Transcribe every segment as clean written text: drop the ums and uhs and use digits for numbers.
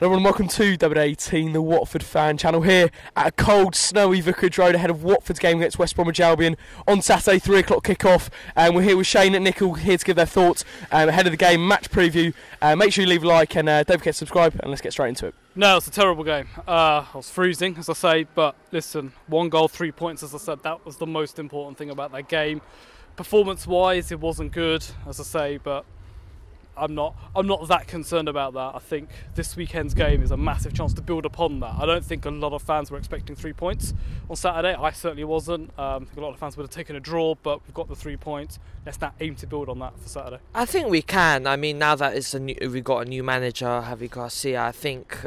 Hello everyone, welcome to WD18, the Watford fan channel, here at a cold, snowy Vicarage Road ahead of Watford's game against West Bromwich Albion on Saturday, 3 o'clock kick-off. We're here with Shane and Nickel, here to give their thoughts ahead of the game, match preview. Make sure you leave a like and don't forget to subscribe, and let's get straight into it. No, it's a terrible game. I was freezing, as I say, but listen, 1 goal, 3 points, as I said, that was the most important thing about that game. Performance-wise, it wasn't good, as I say, but I'm not that concerned about that. I think this weekend's game is a massive chance to build upon that. I don't think a lot of fans were expecting 3 points on Saturday. I certainly wasn't. I think a lot of fans would have taken a draw, but we've got the 3 points. Let's now aim to build on that for Saturday. I think we can. I mean, now that we've got a new manager, Javi Garcia, I think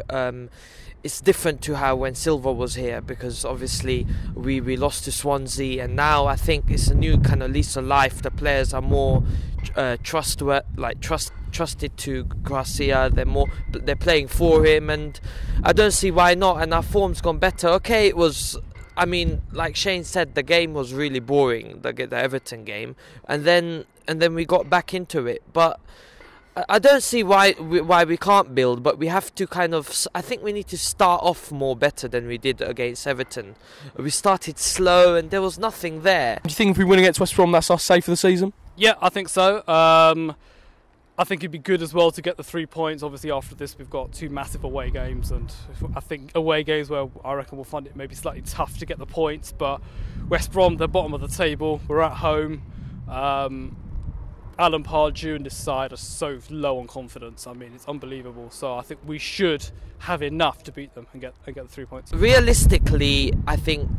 it's different to how when Silva was here, because obviously we lost to Swansea, and now I think it's a new kind of lease of life. The players are more trusted to Garcia. They're playing for him, and I don't see why not. And our form's gone better. Okay, it was, I mean, like Shane said, the game was really boring, the Everton game, and then we got back into it. But I don't see why we can't build, but we have to I think we need to start off more better than we did against Everton. We started slow and there was nothing there. Do you think if we win against West Brom, that's us safe for the season? Yeah, I think so. I think it'd be good as well to get the 3 points. Obviously, after this, we've got 2 massive away games, and I think away games where I reckon we'll find it maybe slightly tough to get the points. But West Brom, they're bottom of the table. We're at home. Alan Pardew and this side are so low on confidence. I mean, it's unbelievable. So I think we should have enough to beat them and get the 3 points. Realistically, I think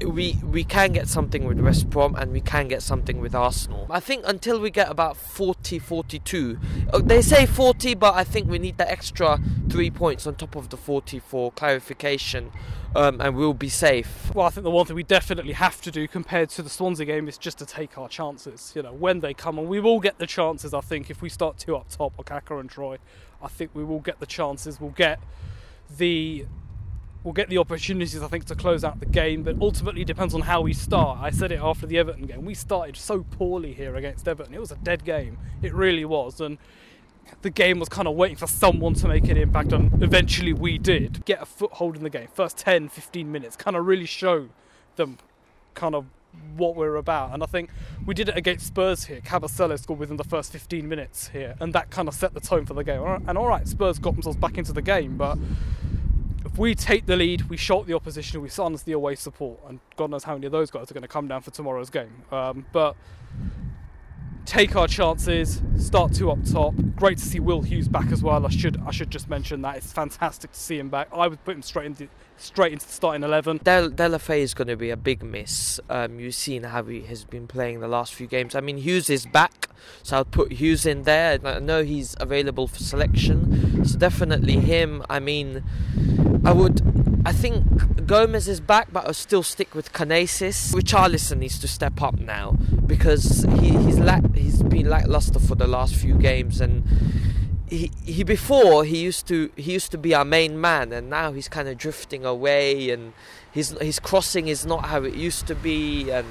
we can get something with West Brom and we can get something with Arsenal. I think until we get about 40, 42, they say 40, but I think we need the extra 3 points on top of the 40 for clarification, and we'll be safe. Well, I think the one thing we definitely have to do compared to the Swansea game is just to take our chances. You know, when they come, and we will get the chances. I think if we start 2 up top, Okaka and Troy, I think we will get the chances. We'll get the opportunities, I think, to close out the game, but ultimately it depends on how we start. I said it after the Everton game. We started so poorly here against Everton. It was a dead game. It really was. And the game was kind of waiting for someone to make an impact, and eventually we did get a foothold in the game. First 10, 15 minutes kind of really show them kind of what we're about. And I think we did it against Spurs here. Capoue scored within the first 15 minutes here, and that kind of set the tone for the game. And all right, Spurs got themselves back into the game, but if we take the lead, we shock the opposition, we silence the away support, and God knows how many of those guys are going to come down for tomorrow's game. But take our chances, start 2 up top. Great to see Will Hughes back as well. I should just mention that. It's fantastic to see him back. I would put him straight into the starting 11. Delafay is going to be a big miss. You've seen how he has been playing the last few games. I mean, Hughes is back, so I'll put Hughes in there. I know he's available for selection, so definitely him. I mean, I think Gomez is back, but I'll still stick with Kanasis. Richarlison needs to step up now, because he's been lackluster for the last few games, and he before he used to be our main man, and now he's kind of drifting away, and his crossing is not how it used to be, and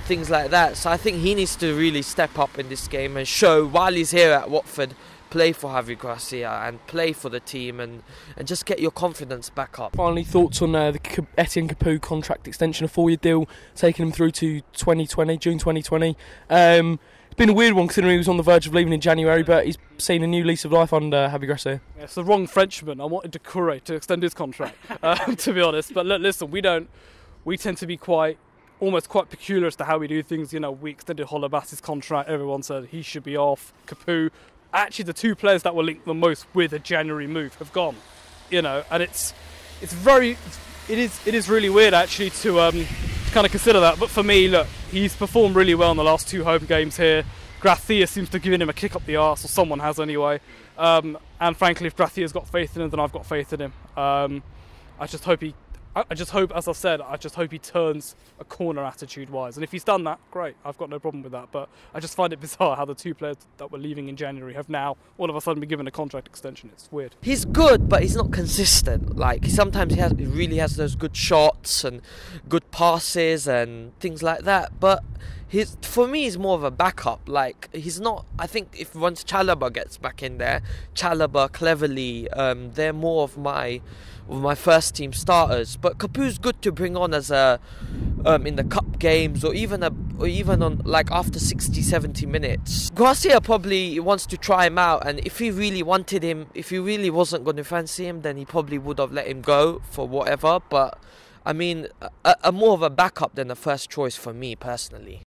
things like that. So I think he needs to really step up in this game and show, while he's here at Watford, play for Javi Garcia and play for the team, and just get your confidence back up. Finally, thoughts on the Etienne Capoue contract extension, a 4-year deal taking him through to 2020, June 2020. It's been a weird one considering he was on the verge of leaving in January, but he's seen a new lease of life under Javi Garcia. Yeah, it's the wrong Frenchman. I wanted Doucouré to extend his contract, to be honest. But look, listen, we tend to be almost quite peculiar as to how we do things. You know, we extended Holebas's contract. Everyone said he should be off. Capoue. Actually, the 2 players that were linked the most with a January move have gone. You know, and it is really weird actually to kind of consider that. But for me, look, he's performed really well in the last 2 home games here. Garcia seems to have given him a kick up the arse, or someone has anyway. And frankly, if Garcia's got faith in him, then I've got faith in him. I just hope, as I said, he turns a corner attitude-wise. And if he's done that, great. I've got no problem with that. But I just find it bizarre how the 2 players that were leaving in January have now all of a sudden been given a contract extension. It's weird. He's good, but he's not consistent. Like, sometimes he really has those good shots and good passes and things like that. But For me, he's more of a backup. Like, he's not. I think if once Chalobah gets back in there, Chalobah, Cleverley, they're more of my first team starters. But Capoue's good to bring on as a in the cup games, or even on like after 60, 70 minutes. Garcia probably wants to try him out, and if he really wanted him, if he really wasn't going to fancy him, then he probably would have let him go for whatever. But I mean, a more of a backup than a first choice for me personally.